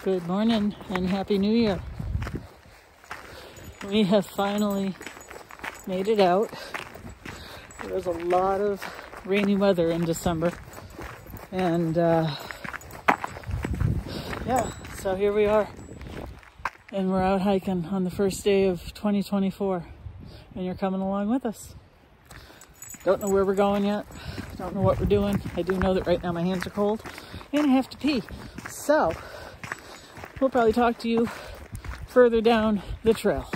Good morning and Happy New Year. We have finally made it out. There was a lot of rainy weather in December. And yeah, so here we are. And we're out hiking on the first day of 2024. And you're coming along with us. Don't know where we're going yet. Don't know what we're doing. I do know that right now my hands are cold and I have to pee. So we'll probably talk to you further down the trail.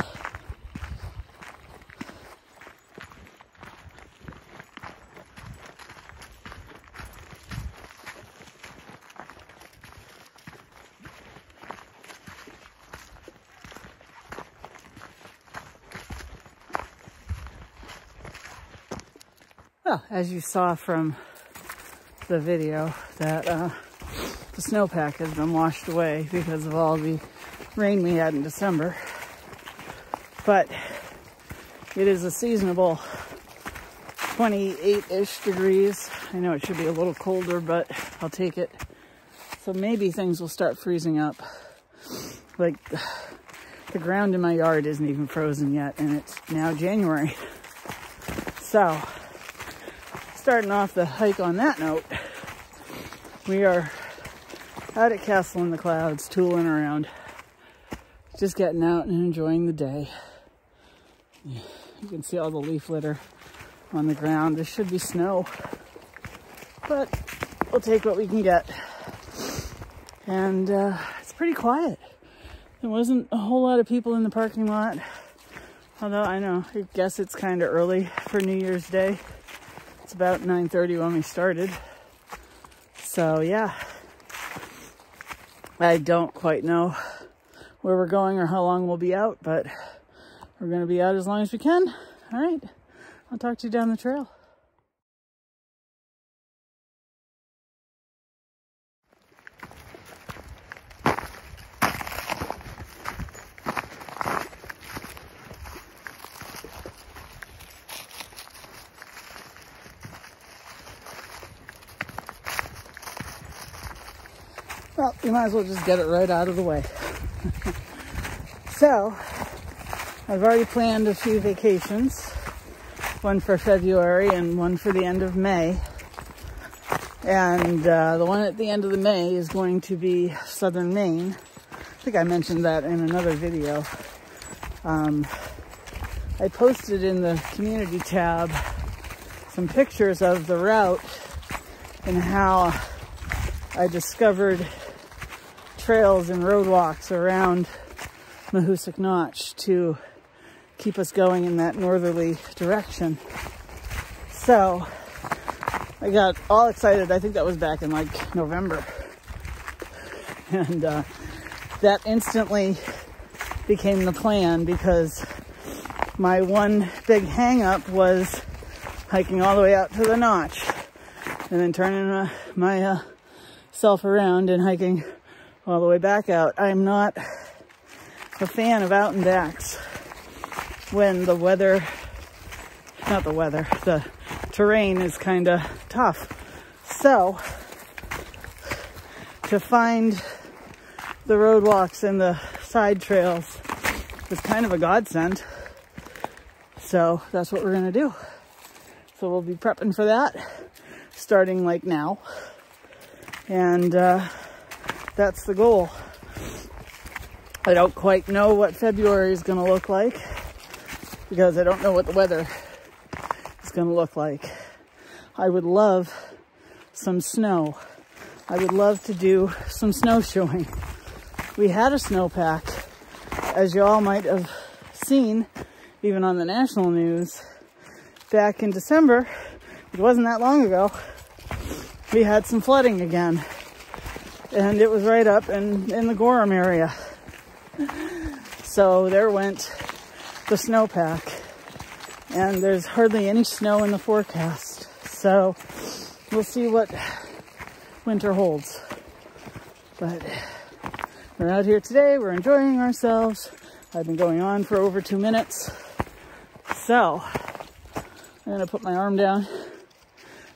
Well, as you saw from the video, that the snowpack has been washed away because of all the rain we had in December. But it is a seasonable 28-ish degrees. I know it should be a little colder, but I'll take it. So maybe things will start freezing up. Like the ground in my yard isn't even frozen yet, and it's now January. So starting off the hike on that note, we are out at Castle in the Clouds, tooling around, just getting out and enjoying the day. You can see all the leaf litter on the ground. There should be snow, but we'll take what we can get. And it's pretty quiet. There wasn't a whole lot of people in the parking lot, although I guess it's kind of early for New Year's Day. It's about 9:30 when we started. So yeah, I don't quite know where we're going or how long we'll be out, but we're going to be out as long as we can. All right, I'll talk to you down the trail. Well, you might as well just get it right out of the way. So, I've already planned a few vacations. One for February and one for the end of May. And the one at the end of the May is going to be southern Maine. I think I mentioned that in another video. I posted in the community tab some pictures of the route and how I discovered trails and roadwalks around Mahoosic Notch to keep us going in that northerly direction. So I got all excited. I think that was back in like November. And that instantly became the plan because my one big hang up was hiking all the way out to the notch and then turning myself around and hiking all the way back out. I'm not a fan of out and backs when the terrain is kind of tough. So to find the roadwalks and the side trails was kind of a godsend. So that's what we're gonna do. So we'll be prepping for that starting like now. And that's the goal. I don't quite know what February is going to look like because I don't know what the weather is going to look like. I would love some snow. I would love to do some snowshoeing. We had a snowpack, as you all might have seen, even on the national news, back in December. It wasn't that long ago. We had some flooding again. And it was right up in the Gorham area. So there went the snowpack. And there's hardly any snow in the forecast. So we'll see what winter holds. But we're out here today. We're enjoying ourselves. I've been going on for over 2 minutes. So I'm going to put my arm down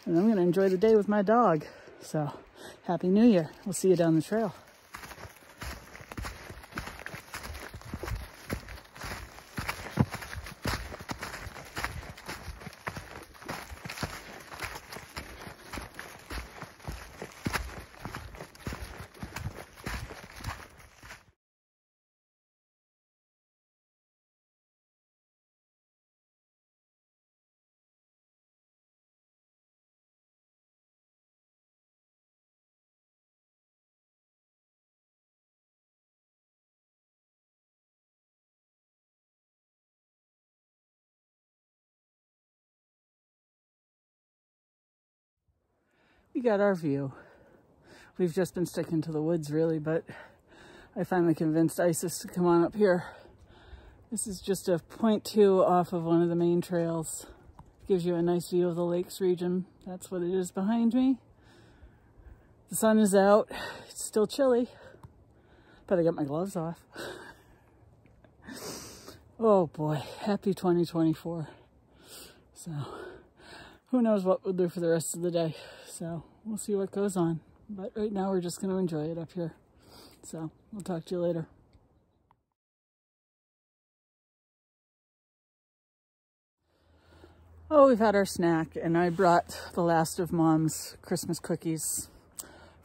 and I'm going to enjoy the day with my dog. So Happy New Year. We'll see you down the trail. we got our view. We've just been sticking to the woods really, but I finally convinced Isis to come on up here. This is just a 0.2 off of one of the main trails. Gives you a nice view of the lakes region. That's what it is behind me. The sun is out. It's still chilly, but I got my gloves off. Oh boy, happy 2024. So who knows what we'll do for the rest of the day. So we'll see what goes on. But right now we're just going to enjoy it up here. So we'll talk to you later. Oh, we've had our snack, and I brought the last of Mom's Christmas cookies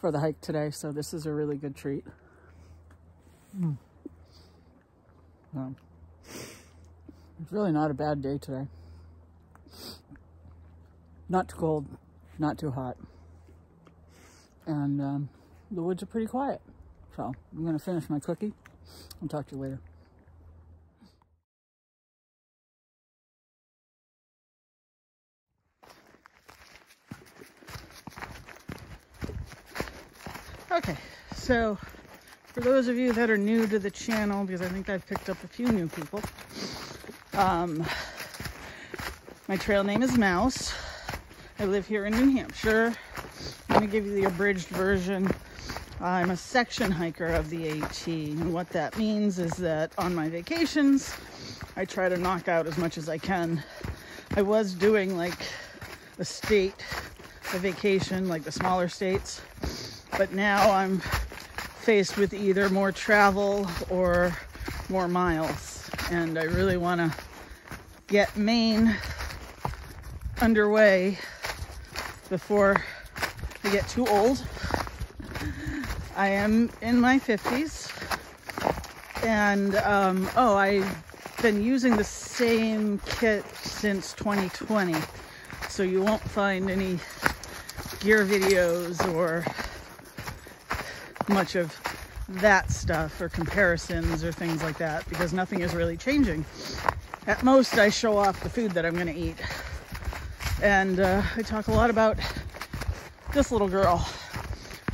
for the hike today, so this is a really good treat. It's really not a bad day today. Not too cold, not too hot. And the woods are pretty quiet. So I'm going to finish my cookie. I'll talk to you later. Okay, so for those of you that are new to the channel, because I think I've picked up a few new people, my trail name is Mouse. I live here in New Hampshire. I'm going to give you the abridged version. I'm a section hiker of the AT, and what that means is that on my vacations, I try to knock out as much as I can. I was doing like a vacation, like the smaller states, but now I'm faced with either more travel or more miles, and I really want to get Maine underway before I get too old. I am in my 50s, and I've been using the same kit since 2020, so you won't find any gear videos or much of that stuff or comparisons or things like that, because nothing is really changing. At most, I show off the food that I'm going to eat, and I talk a lot about this little girl.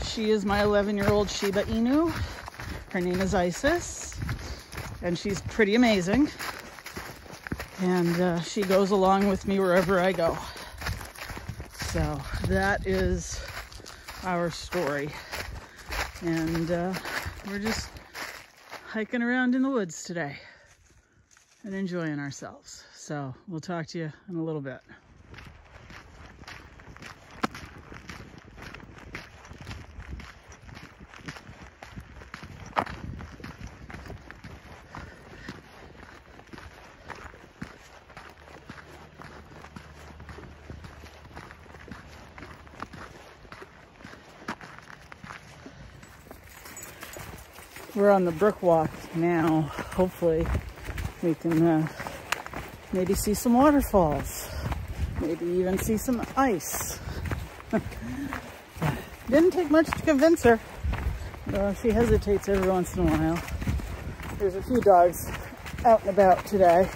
She is my 11-year-old Shiba Inu. Her name is Isis, and she's pretty amazing, and she goes along with me wherever I go. So that is our story. And we're just hiking around in the woods today and enjoying ourselves. So we'll talk to you in a little bit. We're on the Brickwalk now. Hopefully we can maybe see some waterfalls, maybe even see some ice. Didn't take much to convince her. She hesitates every once in a while. There's a few dogs out and about today,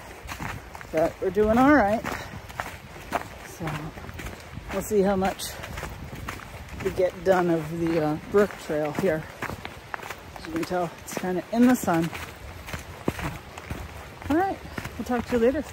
but we're doing all right. So we'll see how much we get done of the brook trail here. You can tell it's kind of in the sun. All right, we'll talk to you later.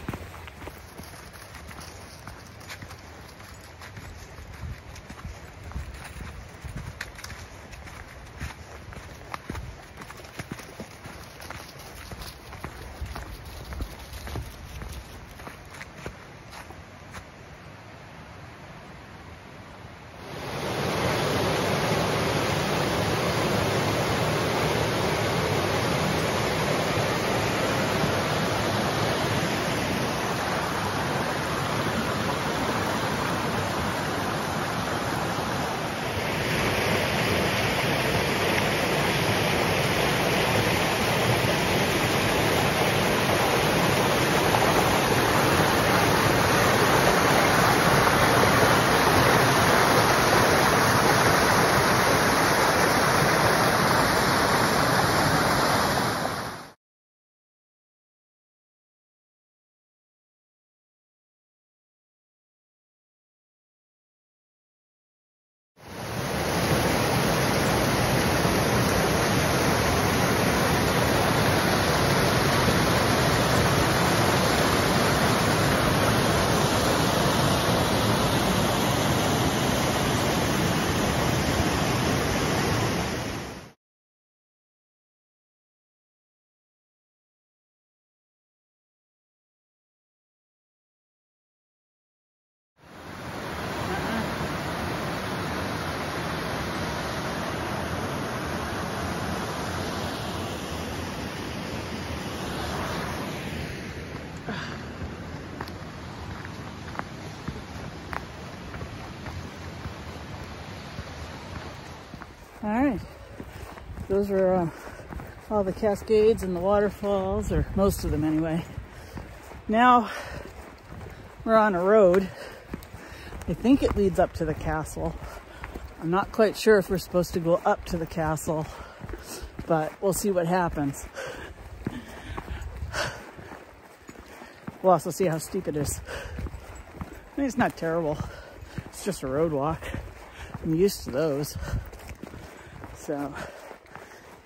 All right, those are all the cascades and the waterfalls, or most of them anyway. Now we're on a road. I think it leads up to the castle. I'm not quite sure if we're supposed to go up to the castle, but we'll see what happens. We'll also see how steep it is. I mean, it's not terrible. It's just a road walk. I'm used to those. So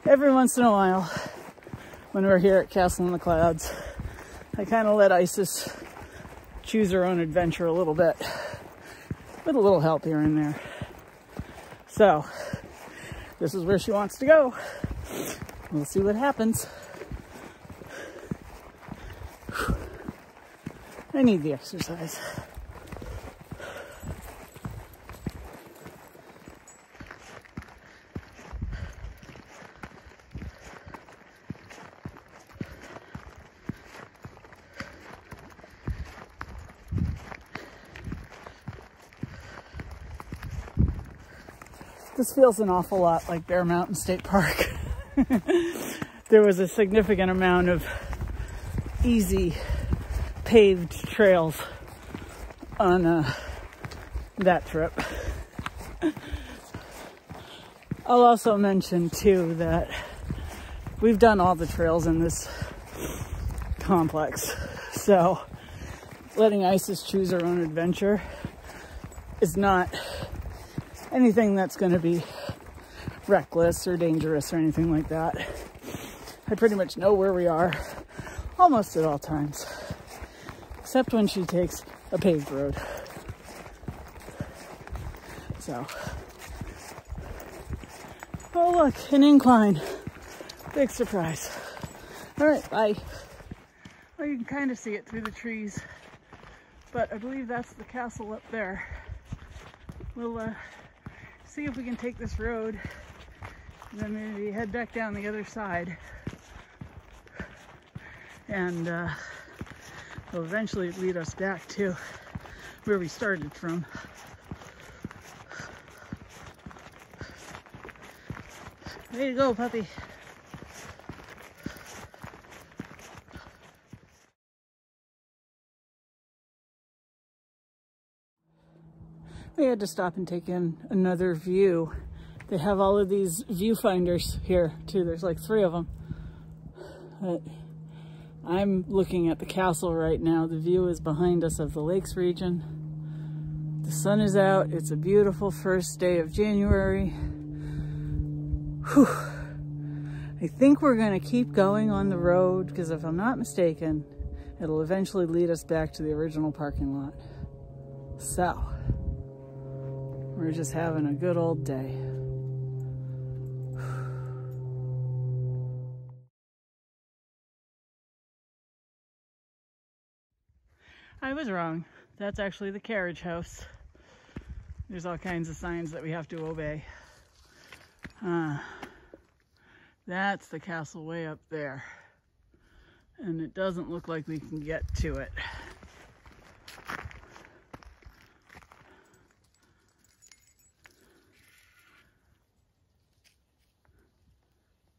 every once in a while, when we're here at Castle in the Clouds, I kind of let Isis choose her own adventure a little bit, with a little help here and there. So this is where she wants to go. We'll see what happens. I need the exercise. This feels an awful lot like Bear Mountain State Park. There was a significant amount of easy paved trails on that trip. I'll also mention too that we've done all the trails in this complex, so letting Isis choose her own adventure is not anything that's going to be reckless or dangerous or anything like that. I pretty much know where we are almost at all times, except when she takes a paved road. So, oh look, an incline. Big surprise. All right, bye. Well, you can kind of see it through the trees, but I believe that's the castle up there. We'll see if we can take this road and then maybe head back down the other side, and will eventually lead us back to where we started from. Way to go, puppy. We had to stop and take in another view. They have all of these viewfinders here too. There's like 3 of them. But I'm looking at the castle right now. The view is behind us of the lakes region. The sun is out. It's a beautiful first day of January. Whew. I think we're gonna keep going on the road because if I'm not mistaken, it'll eventually lead us back to the original parking lot. So, we're just having a good old day. I was wrong. That's actually the carriage house. There's all kinds of signs that we have to obey. That's the castle way up there. And it doesn't look like we can get to it.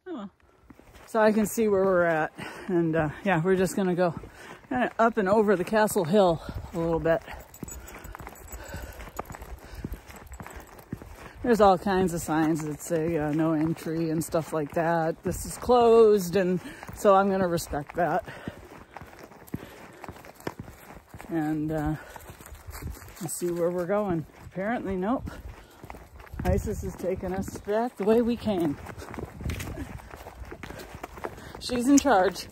Oh well. So I can see where we're at. And yeah, we're just gonna go kind of up and over the castle hill a little bit. There's all kinds of signs that say no entry and stuff like that. This is closed, and so I'm gonna respect that. And let's see where we're going. Apparently, nope. Isis is taking us back the way we came. She's in charge.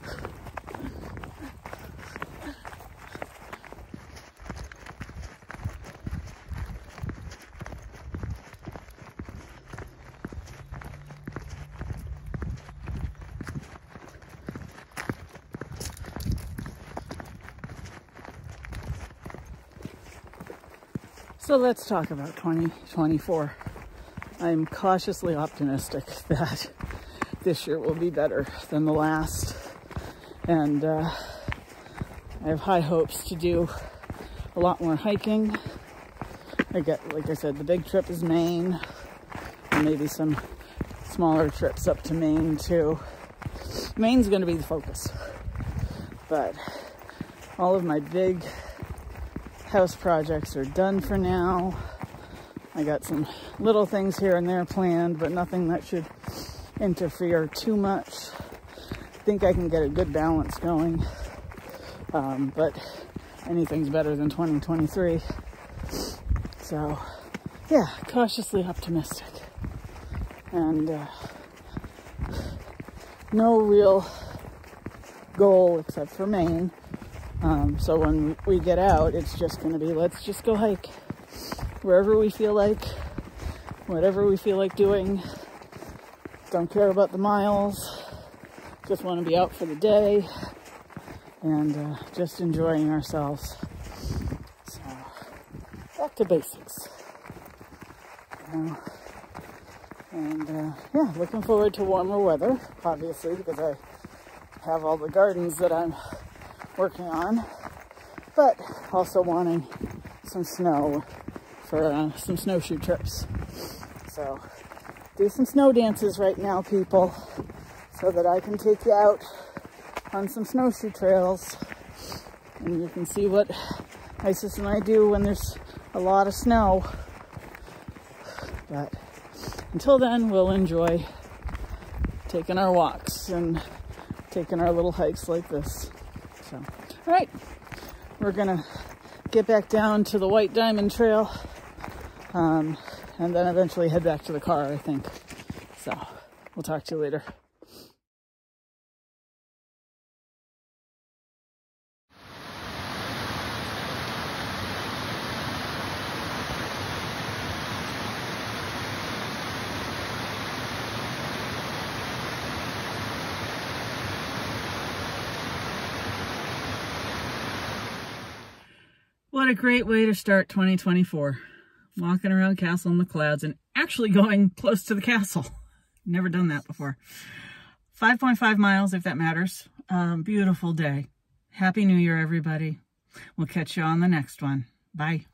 So let's talk about 2024. I'm cautiously optimistic that this year will be better than the last. And I have high hopes to do a lot more hiking. Like I said, the big trip is Maine, and maybe some smaller trips up to Maine too. Maine's going to be the focus, but all of my big house projects are done for now. I got some little things here and there planned, but nothing that should interfere too much. I think I can get a good balance going, but anything's better than 2023. So yeah, cautiously optimistic. And no real goal except for Maine. So when we get out, it's just going to be, let's just go hike wherever we feel like, whatever we feel like doing. Don't care about the miles. Just want to be out for the day and just enjoying ourselves. So back to basics. And yeah, looking forward to warmer weather, obviously, because I have all the gardens that I'm working on, but also wanting some snow for some snowshoe trips. So do some snow dances right now, people, so that I can take you out on some snowshoe trails and you can see what Isis and I do when there's a lot of snow. But until then, we'll enjoy taking our walks and taking our little hikes like this. So, all right, we're gonna get back down to the White Diamond Trail, and then eventually head back to the car, I think. So, we'll talk to you later. What a great way to start 2024. Walking around Castle in the Clouds and actually going close to the castle. Never done that before. 5.5 miles, if that matters. Beautiful day. Happy New Year, everybody. We'll catch you on the next one. Bye.